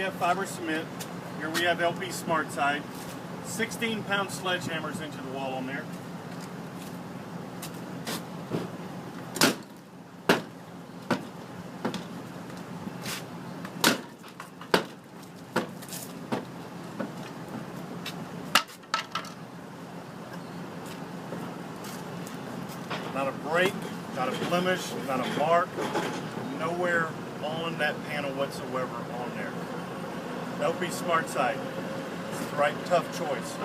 have fiber cement. Here we have LP Smart Side. 16-pound sledgehammers into the wall on there. Not a break, not a blemish, not a mark, nowhere on that panel whatsoever on there. LP Smart Side. It's the right tough choice.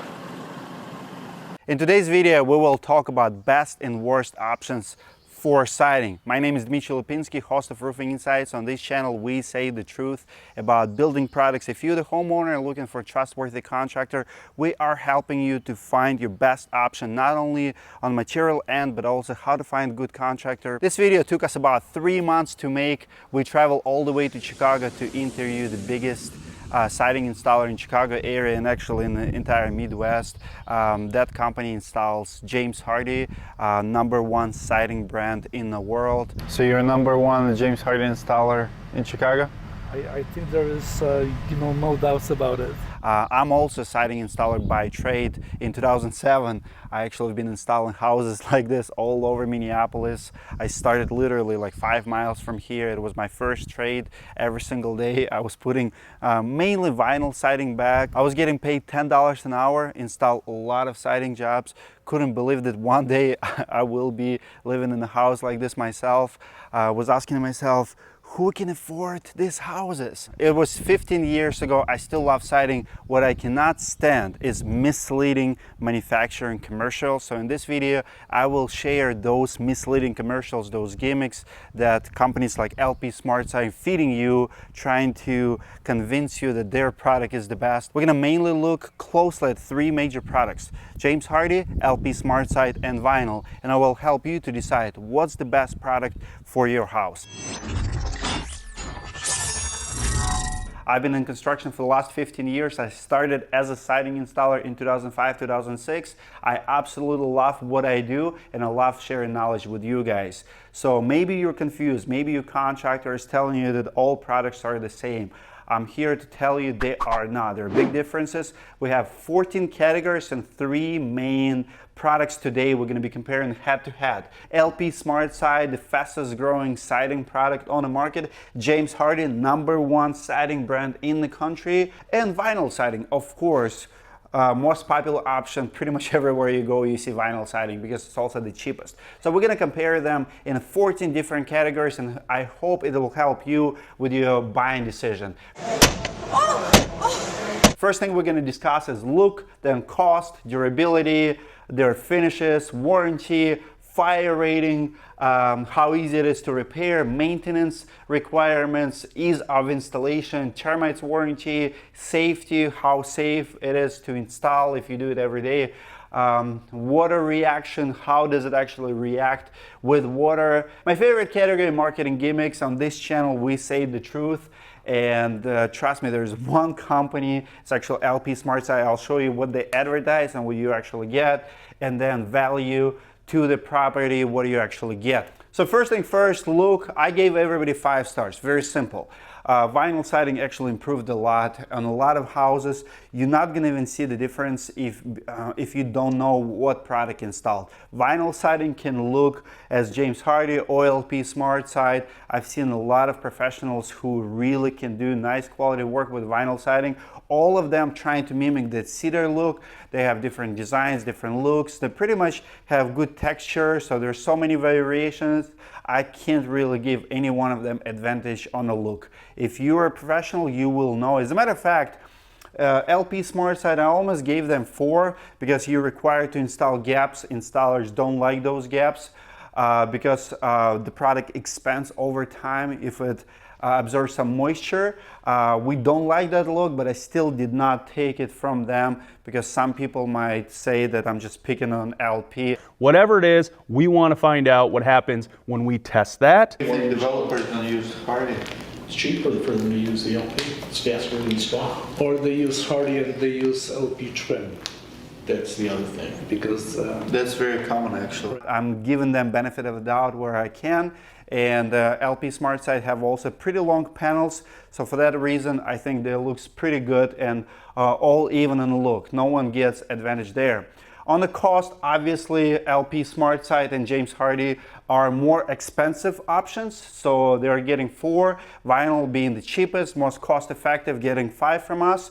In today's video, we will talk about best and worst options for siding. My name is Dmitry, host of Roofing Insights. On this channel, we say the truth about building products. If you're the homeowner looking for a trustworthy contractor, we are helping you to find your best option, not only on material end, but also how to find a good contractor. This video took us about 3 months to make. We traveled all the way to Chicago to interview the biggest siding installer in Chicago area and actually in the entire Midwest. That company installs James Hardie, #1 siding brand in the world. So you're #1 James Hardie installer in Chicago? I think there is, no doubts about it. I'm also a siding installer by trade. In 2007, I actually have been installing houses like this all over Minneapolis. I started literally like 5 miles from here. It was my first trade. Every single day I was putting mainly vinyl siding back. I was getting paid $10 an hour, install a lot of siding jobs. Couldn't believe that one day I will be living in a house like this myself. Was asking myself, who can afford these houses? It was 15 years ago. I still love siding. What I cannot stand is misleading manufacturing commercials. So in this video, I will share those misleading commercials, those gimmicks that companies like LP Smart Side feeding you, trying to convince you that their product is the best. We're gonna mainly look closely at 3 major products: James Hardie, LP Smart Side, and vinyl. And I will help you to decide what's the best product for your house. I've been in construction for the last 15 years. I started as a siding installer in 2005, 2006. I absolutely love what I do and I love sharing knowledge with you guys. So maybe you're confused, maybe your contractor is telling you that all products are the same. I'm here to tell you they are not. There are big differences. We have 14 categories and 3 main products today. We're going to be comparing head to head. LP Smart Side, the fastest growing siding product on the market. James Hardie, #1 siding brand in the country. And vinyl siding, of course. Most popular option. Pretty much everywhere you go you see vinyl siding because it's also the cheapest. So we're going to compare them in 14 different categories and I hope it will help you with your buying decision. First thing we're going to discuss is look, then cost, durability, their finishes, warranty, fire rating, how easy it is to repair, maintenance requirements, ease of installation, termites warranty, safety, how safe it is to install if you do it every day, water reaction, how does it actually react with water. My favorite category, marketing gimmicks. On this channel we say the truth. And trust me, there's one company, it's actually LP Smart Side. I'll show you what they advertise and what you actually get, and then value to the property, what do you actually get. So first thing first, look, I gave everybody 5 stars, very simple. Vinyl siding actually improved a lot on a lot of houses. You're not gonna even see the difference if you don't know what product installed. Vinyl siding can look as James Hardie, LP Smart Side. I've seen a lot of professionals who really can do nice quality work with vinyl siding. All of them trying to mimic that cedar look. They have different designs, different looks. They pretty much have good texture, so there's so many variations. I can't really give any one of them advantage on the look. If you're a professional, you will know. As a matter of fact, LP Smart Side, I almost gave them 4 because you're required to install gaps. Installers don't like those gaps because the product expands over time if it absorb some moisture. We don't like that look, but I still did not take it from them because some people might say that I'm just picking on LP. Whatever it is, we want to find out what happens when we test that. If the developer's gonna use Hardie, It's cheaper for them to use the LP. It's faster to install. Or they use Hardie and they use LP trim. That's the other thing, because that's very common actually. I'm giving them benefit of the doubt where I can, and LP SmartSide have also pretty long panels. So for that reason, I think they looks pretty good and all even in the look. No one gets advantage there. On the cost, obviously LP SmartSide and James Hardie are more expensive options. So they're getting 4, vinyl being the cheapest, most cost effective, getting 5 from us.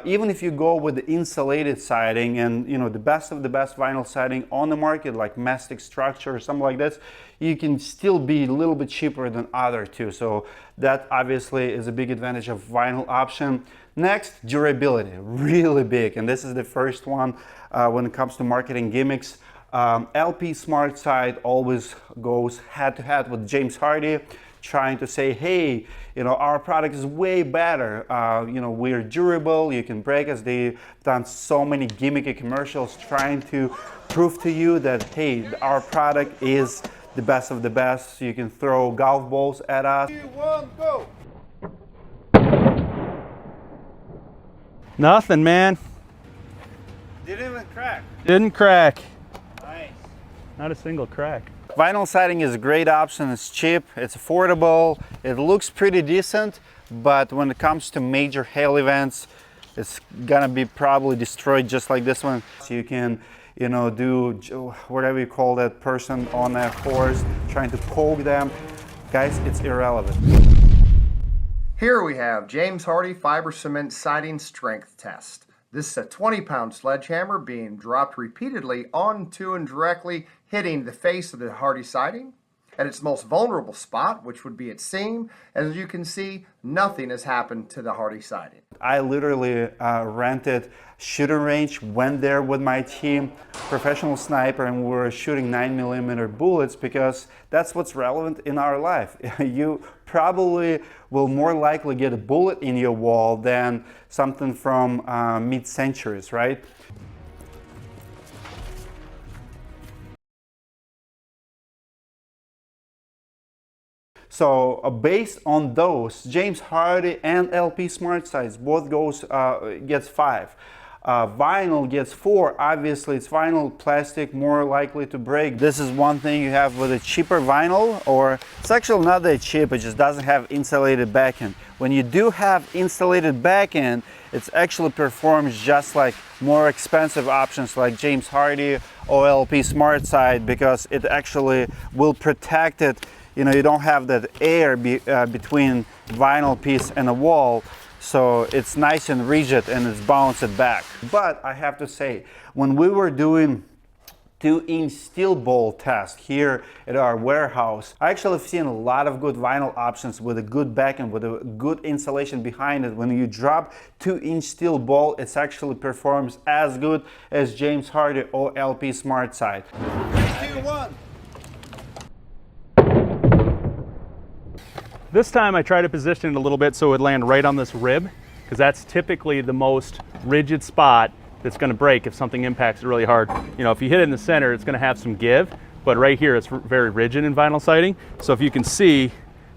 Even if you go with the insulated siding and the best of the best vinyl siding on the market, like Mastic structure or something like this, you can still be a little bit cheaper than other two. So that obviously is a big advantage of vinyl option. Next, durability, really big, and this is the first one when it comes to marketing gimmicks. LP SmartSide always goes head to head with James Hardie, trying to say, hey, our product is way better. We're durable, you can break us. They've done so many gimmicky commercials trying to prove to you that, hey, our product is the best of the best. You can throw golf balls at us. 2, 1, go! Nothing, man. Didn't even crack. Didn't crack. Nice. Not a single crack. Vinyl siding is a great option. It's cheap, it's affordable, it looks pretty decent, but when it comes to major hail events, it's gonna be probably destroyed just like this one. So you can, do whatever you call that person on a horse trying to poke them. Guys, it's irrelevant. Here we have James Hardie fiber cement siding strength test. This is a 20-pound sledgehammer being dropped repeatedly onto and directly hitting the face of the Hardie siding at its most vulnerable spot, which would be its seam. As you can see, nothing has happened to the Hardie siding. I literally rented shooting range, went there with my team, professional sniper, and we were shooting 9mm bullets because that's what's relevant in our life. You probably will more likely get a bullet in your wall than something from mid-centuries, right? So based on those, James Hardie and LP SmartSides both gets 5. Vinyl gets 4. Obviously, it's vinyl, plastic, more likely to break. This is one thing you have with a cheaper vinyl, or it's actually not that cheap, it just doesn't have insulated backend. When you do have insulated backend, it actually performs just like more expensive options like James Hardie or LP SmartSide, because it actually will protect it. You don't have that air between vinyl piece and the wall, so it's nice and rigid and it's bounced back. But I have to say, when we were doing 2-inch steel ball test here at our warehouse, I actually have seen a lot of good vinyl options with a good backend, with a good insulation behind it. When you drop 2-inch steel ball, it actually performs as good as James Hardie or LP SmartSide. 3, 2, 1. This time I tried to position it a little bit so it would land right on this rib, because that's typically the most rigid spot that's going to break if something impacts it really hard. If you hit it in the center, it's going to have some give, but right here it's very rigid in vinyl siding. So if you can see,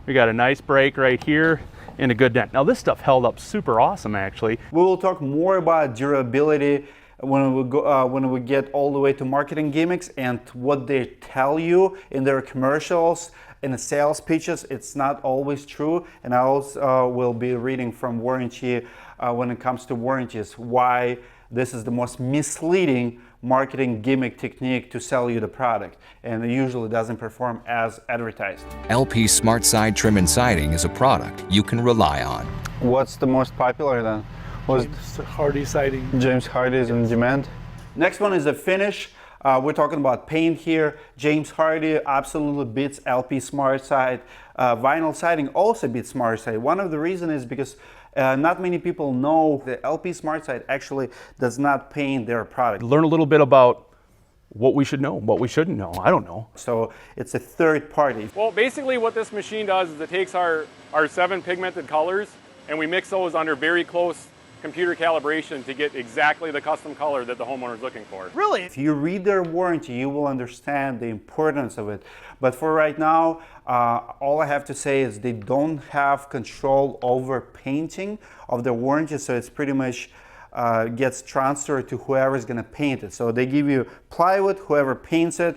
we got a nice break right here and a good dent. Now this stuff held up super awesome, actually. We will talk more about durability when we get all the way to marketing gimmicks and what they tell you in their commercials. In the sales pitches, it's not always true, and I also will be reading from warranty when it comes to warranties, why this is the most misleading marketing gimmick technique to sell you the product, and it usually doesn't perform as advertised. LP SmartSide trim and siding is a product you can rely on. What's the most popular then? James Hardie siding. James Hardie is in demand. Next one is a finish. We're talking about paint here. James Hardie absolutely beats LP SmartSide. Vinyl siding also beats SmartSide. One of the reasons is because not many people know that LP SmartSide actually does not paint their product. Learn a little bit about what we should know, what we shouldn't know. I don't know. So it's a third party. Well, basically what this machine does is it takes our 7 pigmented colors and we mix those under very close computer calibration to get exactly the custom color that the homeowner is looking for. Really? If you read their warranty, you will understand the importance of it. But for right now, all I have to say is they don't have control over painting of the warranty, so it's pretty much gets transferred to whoever is going to paint it. So they give you plywood, whoever paints it,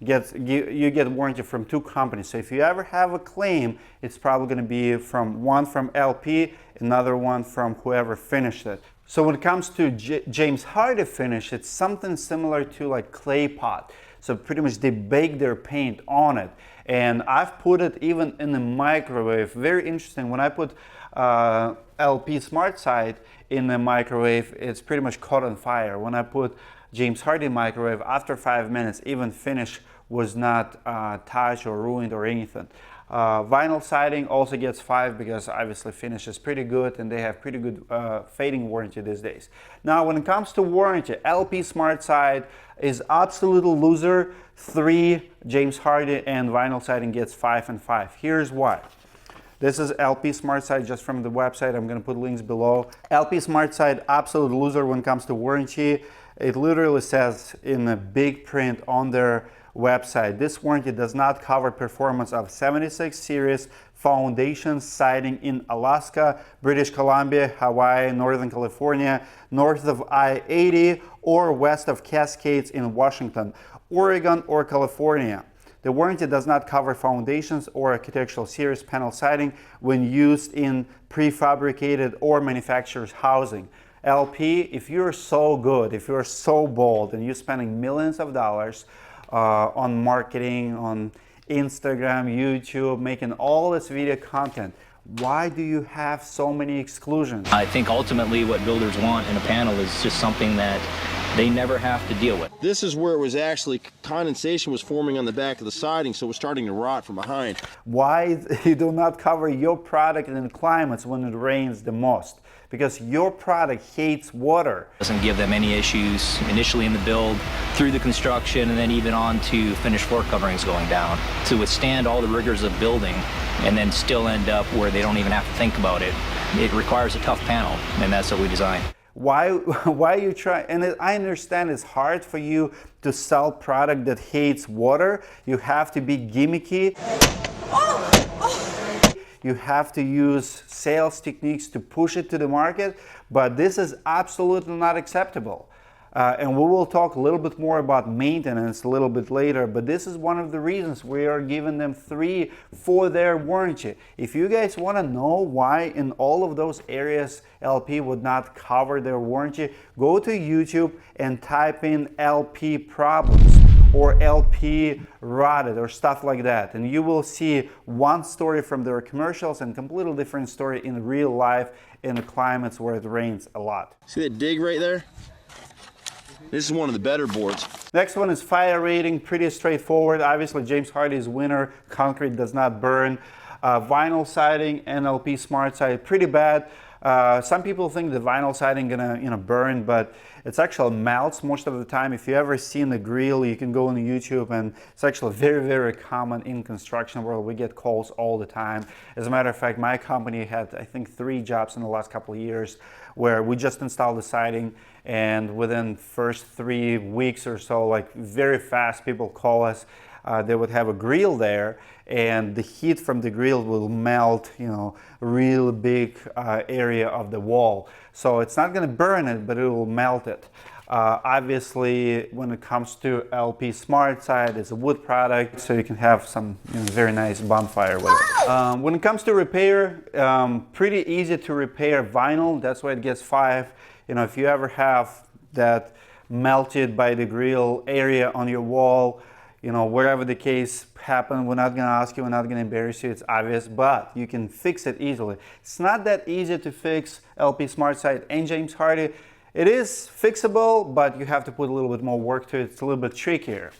you get warranty from 2 companies. So if you ever have a claim, it's probably going to be from one from LP, another one from whoever finished it. So when it comes to James Hardie finish, it's something similar to like clay pot. So pretty much they bake their paint on it. And I've put it even in the microwave. Very interesting. When I put LP Smart Side in the microwave, it's pretty much caught on fire. When I put James Hardie microwave, after 5 minutes, even finish was not touched or ruined or anything. Vinyl siding also gets 5 because obviously finish is pretty good and they have pretty good fading warranty these days. Now when it comes to warranty, LP Smart Side is absolute loser, 3, James Hardie and vinyl siding gets 5 and 5. Here's why. This is LP Smart Side just from the website. I'm going to put links below. LP Smart Side, absolute loser when it comes to warranty. It literally says in a big print on their website, this warranty does not cover performance of 76 series foundation siding in Alaska, British Columbia, Hawaii, Northern California, north of I-80, or west of Cascades in Washington, Oregon, or California. The warranty does not cover foundations or architectural series panel siding when used in prefabricated or manufacturer's housing. LP, if you're so good, if you're so bold and you're spending millions of dollars on marketing, on Instagram, YouTube, making all this video content, why do you have so many exclusions? I think ultimately what builders want in a panel is just something that they never have to deal with. This is where it was actually condensation was forming on the back of the siding, so it was starting to rot from behind. Why you do not cover your product in climates when it rains the most? Because your product hates water. Doesn't give them any issues initially in the build, through the construction, and then even on to finished floor coverings going down. To withstand all the rigors of building and then still end up where they don't even have to think about it, it requires a tough panel, and that's what we designed. Why you try, and I understand it's hard for you to sell product that hates water. You have to be gimmicky. You have to use sales techniques to push it to the market, but this is absolutely not acceptable. And we will talk a little bit more about maintenance a little bit later, but this is one of the reasons we are giving them 3 for their warranty. If you guys want to know why in all of those areas LP would not cover their warranty, go to YouTube and type in LP problems or LP rotted or stuff like that, and you will see one story from their commercials and completely different story in real life in the climates where it rains a lot. See that dig right there? This is one of the better boards. Next one is fire rating, pretty straightforward. Obviously James Hardie is winner, concrete does not burn. Vinyl siding, NLP Smart Side, pretty bad. Some people think the vinyl siding gonna burn, but it's actually melts most of the time. If you ever seen the grill, you can go on YouTube, and it's actually very, very common in construction world. We get calls all the time. As a matter of fact, my company had, I think, 3 jobs in the last couple of years where we just installed the siding, and within first 3 weeks or so, like very fast, people call us. They would have a grill there, and the heat from the grill will melt, real big area of the wall. So it's not going to burn it, but it will melt it. Obviously, when it comes to LP Smart Side, it's a wood product, so you can have some very nice bonfire with it. When it comes to repair, pretty easy to repair vinyl. That's why it gets 5. If you ever have that melted by the grill area on your wall, wherever the case happened, we're not going to ask you, we're not going to embarrass you, it's obvious, but you can fix it easily. It's not that easy to fix LP Smart Side and James Hardie. It is fixable, but you have to put a little bit more work to it. It's a little bit trickier.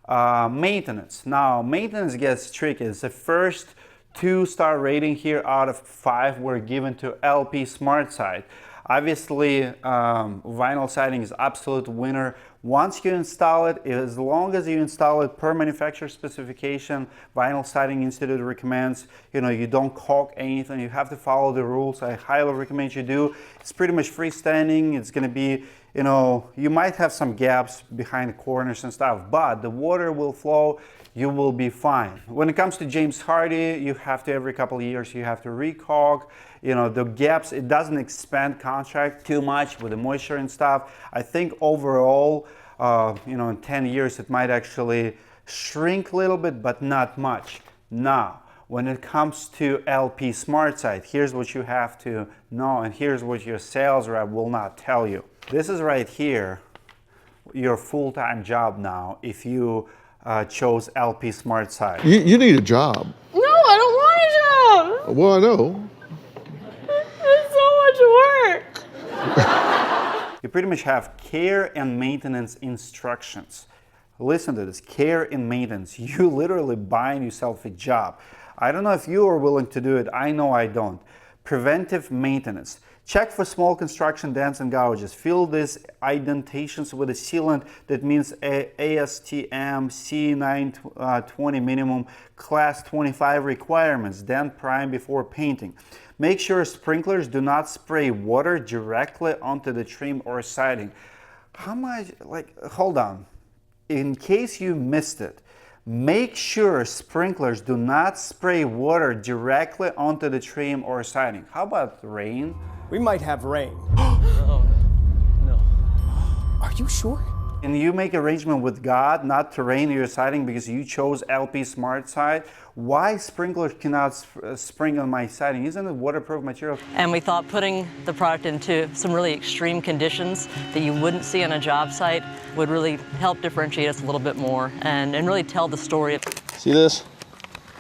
Maintenance. Now, maintenance gets tricky. It's the first 2-star rating here out of 5 were given to LP Smart Side. Obviously, vinyl siding is absolute winner. Once you install it, as long as you install it per manufacturer specification, Vinyl Siding Institute recommends, you don't caulk anything. You have to follow the rules. I highly recommend you do. It's pretty much freestanding. It's going to be, you might have some gaps behind the corners and stuff, but the water will flow. You will be fine. When it comes to James Hardie, you have to, every couple of years, you have to re-caulk. The gaps, it doesn't expand contract too much with the moisture and stuff. I think overall, in 10 years, it might actually shrink a little bit, but not much. Now, when it comes to LP SmartSide, here's what you have to know, and here's what your sales rep will not tell you. This is right here, your full-time job now, if you chose LP SmartSide. You need a job. No, I don't want a job. Well, I know. It's so much work. You pretty much have care and maintenance instructions. Listen to this, care and maintenance. You literally buying yourself a job. I don't know if you are willing to do it. I know I don't. Preventive maintenance. Check for small construction dents and gouges. Fill these indentations with a sealant that means ASTM C920 minimum class 25 requirements. Then prime before painting. Make sure sprinklers do not spray water directly onto the trim or siding. How much, hold on. In case you missed it, make sure sprinklers do not spray water directly onto the trim or siding. How about rain? We might have rain. Oh, no. Are you sure? And you make arrangement with God not to rain your siding because you chose LP SmartSide. Why sprinklers cannot spring on my siding? Isn't it waterproof material? And we thought putting the product into some really extreme conditions that you wouldn't see on a job site would really help differentiate us a little bit more and really tell the story. See this?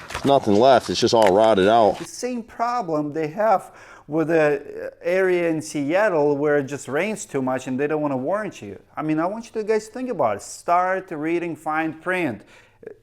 There's nothing left. It's just all rotted out. The same problem they have with the area in Seattle where it just rains too much and they don't want to warranty you. I mean, I want you to guys think about it. Start reading fine print.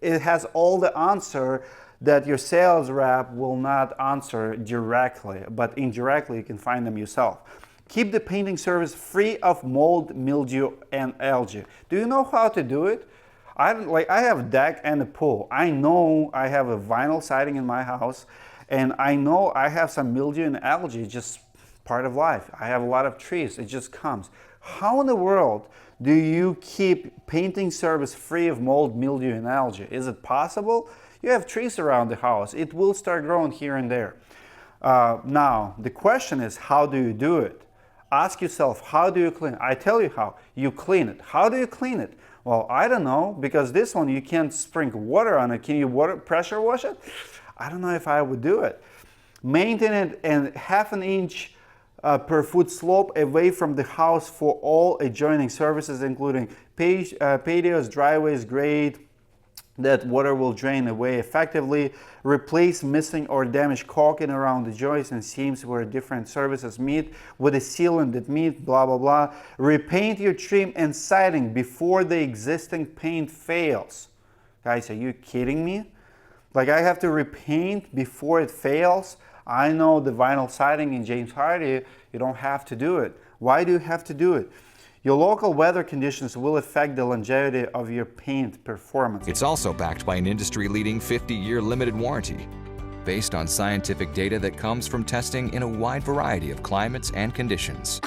It has all the answer that your sales rep will not answer directly, but indirectly you can find them yourself. Keep the painting service free of mold, mildew, and algae. Do you know how to do it? I have a deck and a pool. I know I have a vinyl siding in my house, and I know I have some mildew and algae, just part of life. I have a lot of trees, it just comes. How in the world do you keep painting service free of mold, mildew, and algae? Is it possible? You have trees around the house. It will start growing here and there. Now, the question is, how do you do it? Ask yourself, how do you clean it? I tell you how. You clean it. How do you clean it? Well, I don't know, because this one you can't sprinkle water on it. Can you pressure wash it? I don't know if I would do it. Maintain it and 1/2 inch per foot slope away from the house for all adjoining surfaces, including patios, driveways, grade, that water will drain away effectively. Replace missing or damaged caulking around the joists and seams where different surfaces meet with a sealant that meet, blah, blah, blah. Repaint your trim and siding before the existing paint fails. Guys, are you kidding me? Like, I have to repaint before it fails? I know the vinyl siding in James Hardie, you don't have to do it. Why do you have to do it? Your local weather conditions will affect the longevity of your paint performance. It's also backed by an industry-leading 50-year limited warranty, based on scientific data that comes from testing in a wide variety of climates and conditions.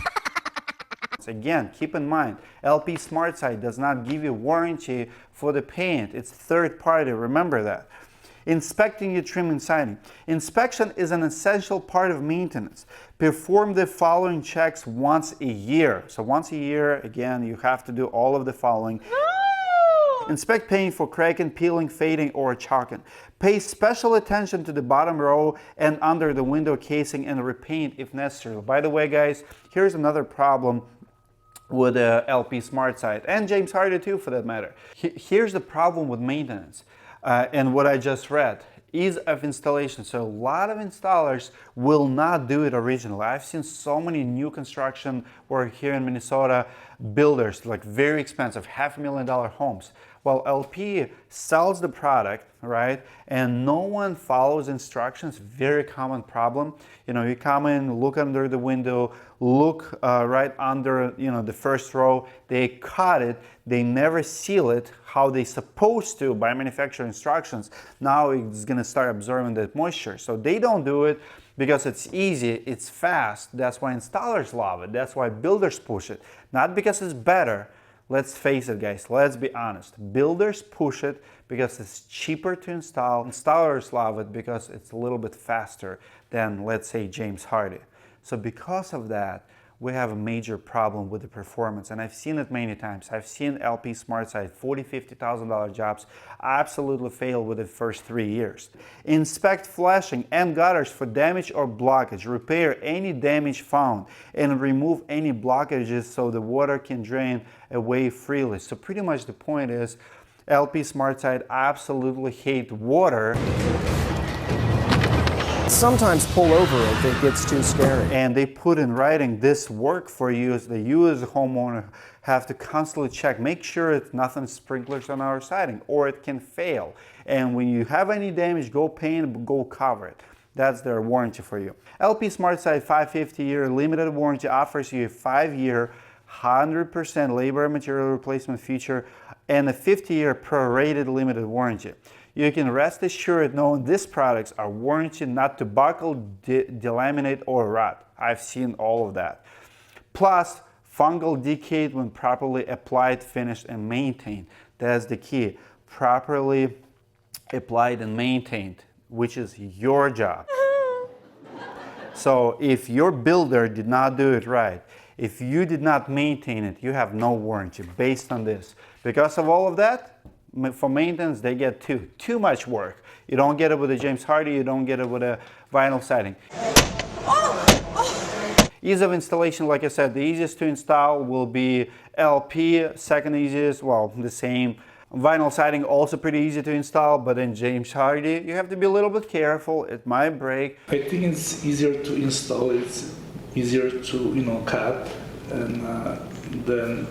Again, keep in mind, LP SmartSide does not give you warranty for the paint. It's third party, remember that. Inspecting your trim and siding. Inspection is an essential part of maintenance. Perform the following checks once a year. So once a year, again, you have to do all of the following. Inspect paint for cracking, peeling, fading, or chalking. Pay special attention to the bottom row and under the window casing and repaint if necessary. By the way, guys, here's another problem with LP SmartSide, and James Hardie too, for that matter. Here's the problem with maintenance. And what I just read, ease of installation. So a lot of installers will not do it originally. I've seen so many new construction work here in Minnesota, builders, like very expensive, $500,000 homes. Well, LP sells the product, right? And no one follows instructions, very common problem. You know, you come in, look under the window, look right under, you know, the first row, they cut it, they never seal it how they supposed to by manufacturer instructions. Now it's gonna start absorbing that moisture. So they don't do it because it's easy, it's fast. That's why installers love it. That's why builders push it. Not because it's better. Let's face it, guys, let's be honest. Builders push it because it's cheaper to install. Installers love it because it's a little bit faster than, let's say, James Hardie. So because of that, we have a major problem with the performance, and I've seen it many times. I've seen LP SmartSide $40,000-$50,000 jobs absolutely fail within the first 3 years. Inspect flashing and gutters for damage or blockage, repair any damage found, and remove any blockages so the water can drain away freely. So pretty much the point is, LP SmartSide absolutely hate water. Sometimes pull over if it gets too scary. And they put in writing this work for you as you as a homeowner have to constantly check, make sure it's nothing sprinklers on our siding or it can fail. And when you have any damage, go paint, go cover it. That's their warranty for you. LP SmartSide 550-year limited warranty offers you a 5-year 100% labor and material replacement feature and a 50-year prorated limited warranty. You can rest assured knowing these products are warranted not to buckle, delaminate, or rot. I've seen all of that. Plus, fungal decay when properly applied, finished, and maintained. That's the key. Properly applied and maintained, which is your job. So if your builder did not do it right, if you did not maintain it, you have no warranty based on this. Because of all of that, for maintenance, they get too much work. You don't get it with a James Hardie, you don't get it with a vinyl siding. Ease of installation, like I said, the easiest to install will be LP, second easiest, well, the same. Vinyl siding also pretty easy to install, but in James Hardie, you have to be a little bit careful, it might break. I think it's easier to install, it's easier to cut, and then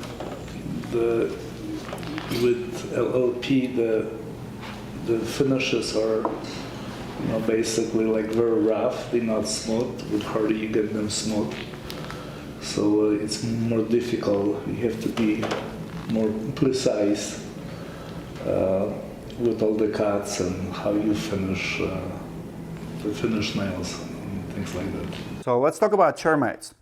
with LLP the finishes are basically like very rough, they're not smooth. With Hardie you get them smooth, so it's more difficult. You have to be more precise with all the cuts and how you finish the finish nails and things like that. So let's talk about termites.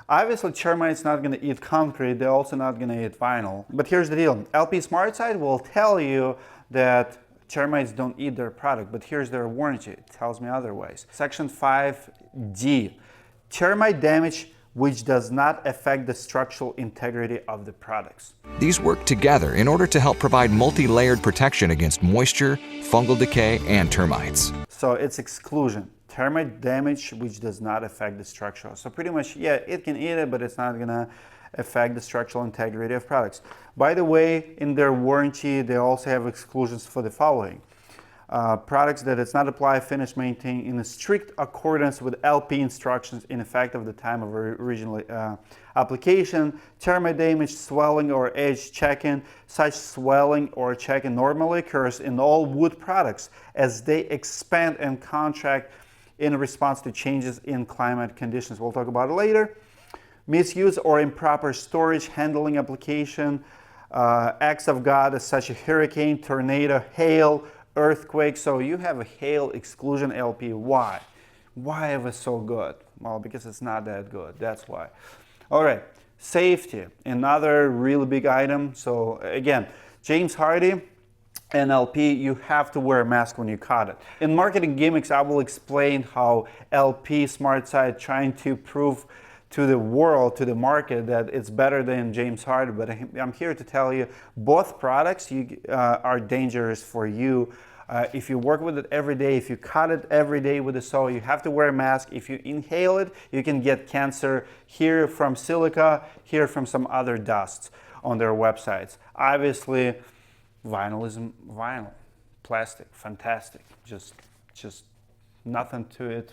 Obviously, termites not going to eat concrete, they're also not going to eat vinyl. But here's the deal, LP SmartSide will tell you that termites don't eat their product, but here's their warranty, it tells me otherwise. Section 5D, termite damage which does not affect the structural integrity of the products. These work together in order to help provide multi-layered protection against moisture, fungal decay, and termites. So it's exclusion. Termite damage which does not affect the structural. So pretty much, yeah, it can eat it, but it's not gonna affect the structural integrity of products. By the way, in their warranty, they also have exclusions for the following. Products that it's not applied, finished, maintained in a strict accordance with LP instructions in effect of the time of original application. Termite damage, swelling, or edge checking. Such swelling or checking normally occurs in all wood products as they expand and contract in response to changes in climate conditions. We'll talk about it later. Misuse or improper storage, handling, application, acts of God as such as hurricane, tornado, hail, earthquake. So you have a hail exclusion LP. Why? Why is it so good? Well, because it's not that good. That's why. All right, safety, another really big item. So again, James Hardie and LP, you have to wear a mask when you cut it. In Marketing Gimmicks, I will explain how LP SmartSide trying to prove to the world, to the market, that it's better than James Hardie, but I'm here to tell you both products are dangerous for you. If you work with it every day, if you cut it every day with a saw, you have to wear a mask. If you inhale it, you can get cancer, here from silica, here from some other dusts on their websites. Obviously, vinyl is vinyl, plastic, fantastic, just nothing to it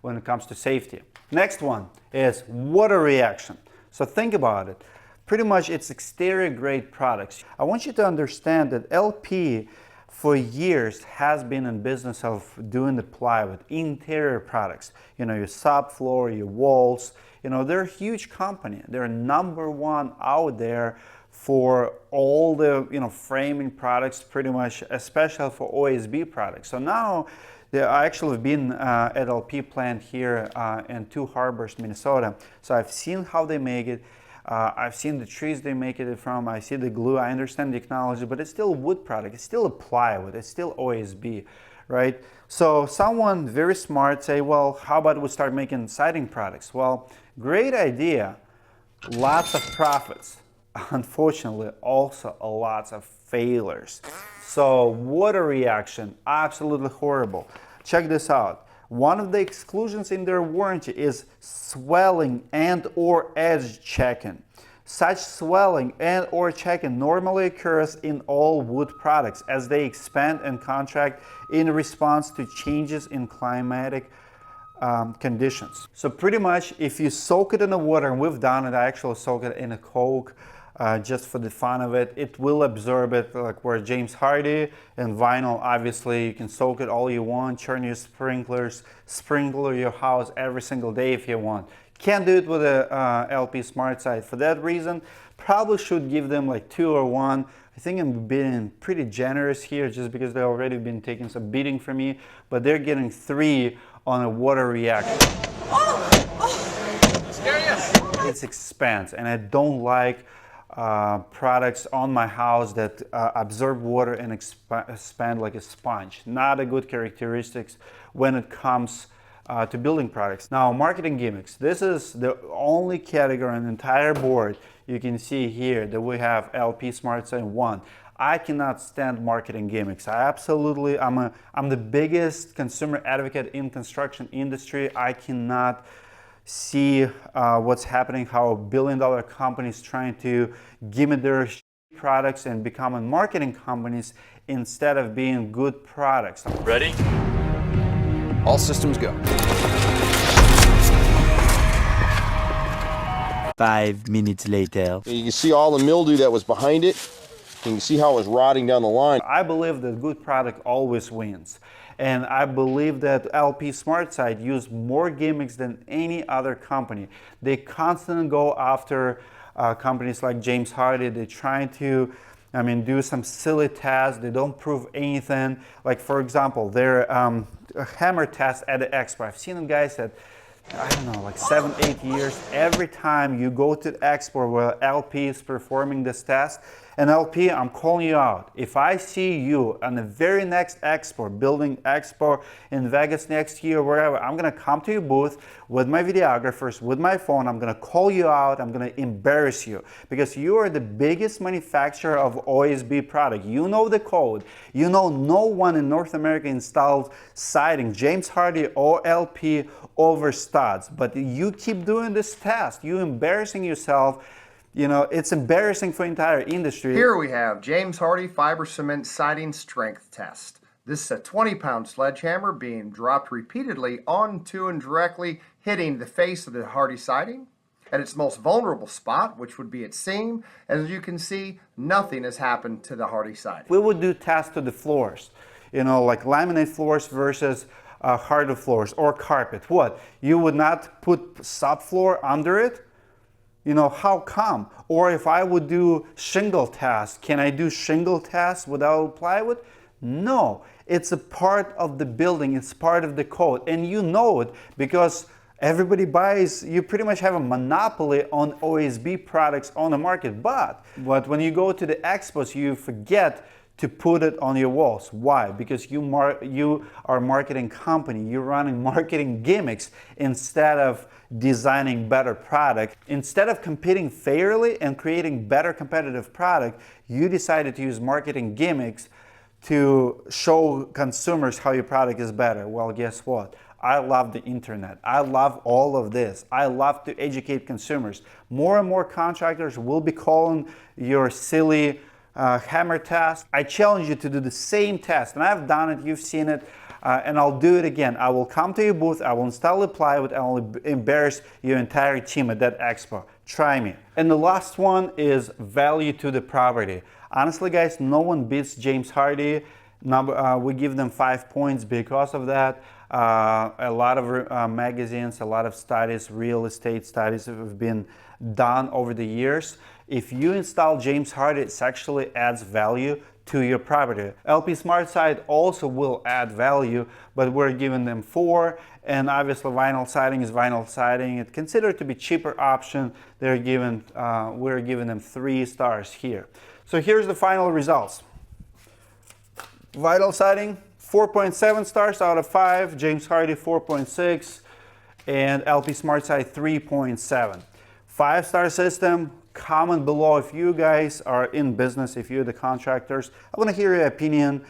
when it comes to safety. Next one is water reaction. So think about it. Pretty much it's exterior grade products. I want you to understand that LP for years has been in business of doing the plywood, interior products. Your subfloor, your walls, they're a huge company. They're #1 out there for all the framing products, pretty much, especially for OSB products. So now I actually have been at LP plant here in Two Harbors, Minnesota. So I've seen how they make it. I've seen the trees they make it from. I see the glue. I understand the technology, but it's still a wood product. It's still a plywood. It's still OSB, right? So someone very smart say, well, how about we start making siding products? Well, great idea, lots of profits. Unfortunately, also lots of failures. So water reaction, absolutely horrible. Check this out. One of the exclusions in their warranty is swelling and or edge checking. Such swelling and or checking normally occurs in all wood products as they expand and contract in response to changes in climatic conditions. So pretty much if you soak it in the water, and we've done it, I actually soak it in a Coke just for the fun of it, it will absorb it, like where James Hardie and vinyl, obviously you can soak it all you want, turn your sprinklers, sprinkler your house every single day if you want. Can't do it with a LP Smart Side. For that reason, probably should give them like 2 or 1. I think I'm being pretty generous here just because they've already been taking some beating from me, but they're getting 3 on a water reaction. It's expense, and I don't like products on my house that absorb water and expand like a sponge. Not a good characteristics when it comes to building products. Now, marketing gimmicks. This is the only category on the entire board you can see here that we have LP Smart Side 1. I cannot stand marketing gimmicks. I'm the biggest consumer advocate in construction industry. I cannot see what's happening, how $1 billion companies trying to gimmick their products and becoming marketing companies instead of being good products. Ready? All systems go. 5 minutes later. You can see all the mildew that was behind it. You can see how it was rotting down the line. I believe that good product always wins. And I believe that LP Smart Side use more gimmicks than any other company. They constantly go after companies like James Hardie. They're trying to, do some silly tests. They don't prove anything. Like, for example, their hammer test at the Expo. I've seen them guys that, I don't know, like 7-8 years. Every time you go to the Expo where LP is performing this test, and LP, I'm calling you out. If I see you on the very next Expo, building Expo in Vegas next year, wherever, I'm gonna come to your booth with my videographers, with my phone, I'm gonna call you out, I'm gonna embarrass you, because you are the biggest manufacturer of OSB product. You know the code. You know no one in North America installed siding, James Hardie or LP over studs, but you keep doing this test. You're embarrassing yourself. You know, it's embarrassing for the entire industry. Here we have James Hardie Fiber Cement Siding Strength Test. This is a 20-pound sledgehammer being dropped repeatedly onto and directly hitting the face of the Hardie siding at its most vulnerable spot, which would be its seam. As you can see, nothing has happened to the Hardie siding. We would do tests to the floors, like laminate floors versus hardwood floors or carpet. What? You would not put subfloor under it? How come? Or if I would do shingle tests, can I do shingle tests without plywood? No, it's a part of the building, it's part of the code, and you know it because everybody buys, you pretty much have a monopoly on OSB products on the market, but when you go to the expos, you forget to put it on your walls. Why? Because you are a marketing company, you're running marketing gimmicks instead of designing better product. Instead of competing fairly and creating better competitive product, you decided to use marketing gimmicks to show consumers how your product is better. Well, guess what? I love the internet. I love all of this. I love to educate consumers. More and more contractors will be calling your silly hammer test. I challenge you to do the same test, and I've done it, you've seen it, and I'll do it again. I will come to your booth, I will install the plywood, I will embarrass your entire team at that expo. Try me. And the last one is value to the property. Honestly, guys, no one beats James Hardie. We give them 5 points because of that. A lot of magazines, a lot of studies, real estate studies have been done over the years. If you install James Hardie, it actually adds value to your property. LP Smart Side also will add value, but we're giving them 4, and obviously vinyl siding is vinyl siding. It's considered to be cheaper option. We're giving them 3 stars here. So here's the final results. Vinyl siding, 4.7 stars out of 5, James Hardie 4.6, and LP SmartSide 3.7. 5-star system. Comment below if you guys are in business, if you're the contractors. I want to hear your opinion.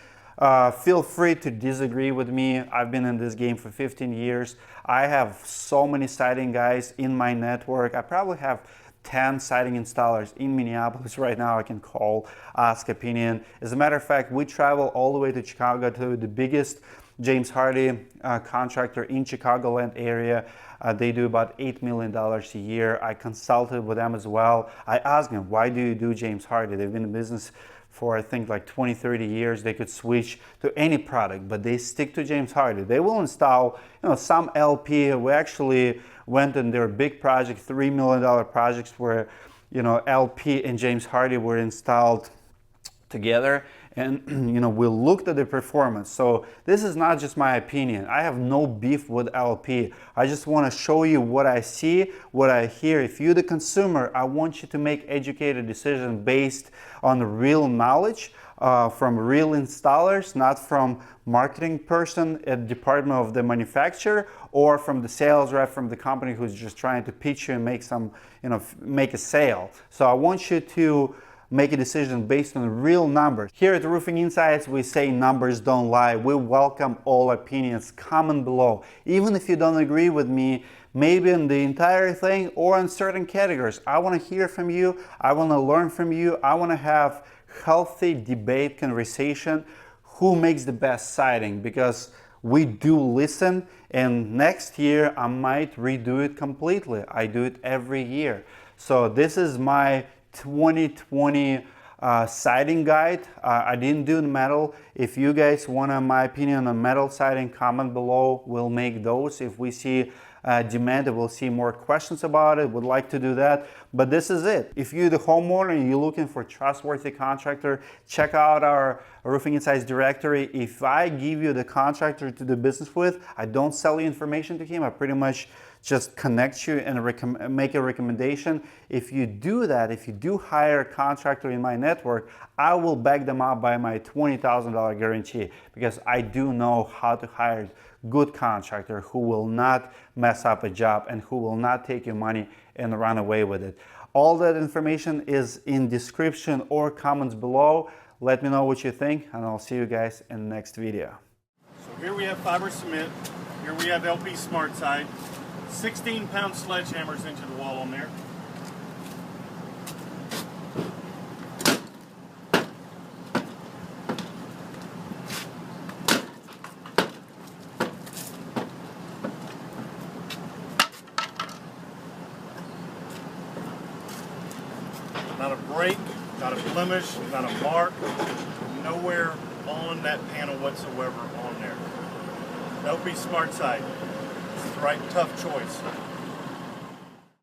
Feel free to disagree with me. I've been in this game for 15 years. I have so many siding guys in my network. I probably have 10 siding installers in Minneapolis right now I can call, ask opinion. As a matter of fact, we travel all the way to Chicago to the biggest James Hardie contractor in Chicagoland area. They do about $8 million a year. I consulted with them as well. I asked them, why do you do James Hardie? They've been in business for I think like 20, 30 years. They could switch to any product, but they stick to James Hardie. They will install, some LP. We actually went in their big project, $3 million projects where, LP and James Hardie were installed together. And we looked at the performance. So this is not just my opinion. I have no beef with LP. I just want to show you what I see, what I hear. If you're the consumer, I want you to make educated decisions based on real knowledge from real installers, not from marketing person at department of the manufacturer or from the sales rep from the company who's just trying to pitch you and make some, make a sale. So I want you to make a decision based on real numbers. Here at Roofing Insights, we say numbers don't lie. We welcome all opinions. Comment below. Even if you don't agree with me, maybe in the entire thing or in certain categories. I want to hear from you. I want to learn from you. I want to have healthy debate, conversation. Who makes the best siding? Because we do listen, and next year I might redo it completely. I do it every year. So this is my 2020 siding guide. I didn't do metal. If you guys want my opinion on metal siding, comment below. We'll make those. If we see demand, we'll see more questions about it. Would like to do that. But this is it. If you're the homeowner and you're looking for a trustworthy contractor, check out our Roofing Insights directory. If I give you the contractor to do business with, I don't sell you information to him. I pretty much just connect you and make a recommendation. If you do that, if you do hire a contractor in my network, I will back them up by my $20,000 guarantee, because I do know how to hire good contractor who will not mess up a job and who will not take your money and run away with it. All that information is in description or comments below. Let me know what you think, and I'll see you guys in the next video. So here we have fiber cement. Here we have LP SmartSide. 16-pound sledgehammers into the wall on there. Not a break, not a blemish, not a mark, nowhere on that panel whatsoever on there. LP SmartSide. It's the right tough choice.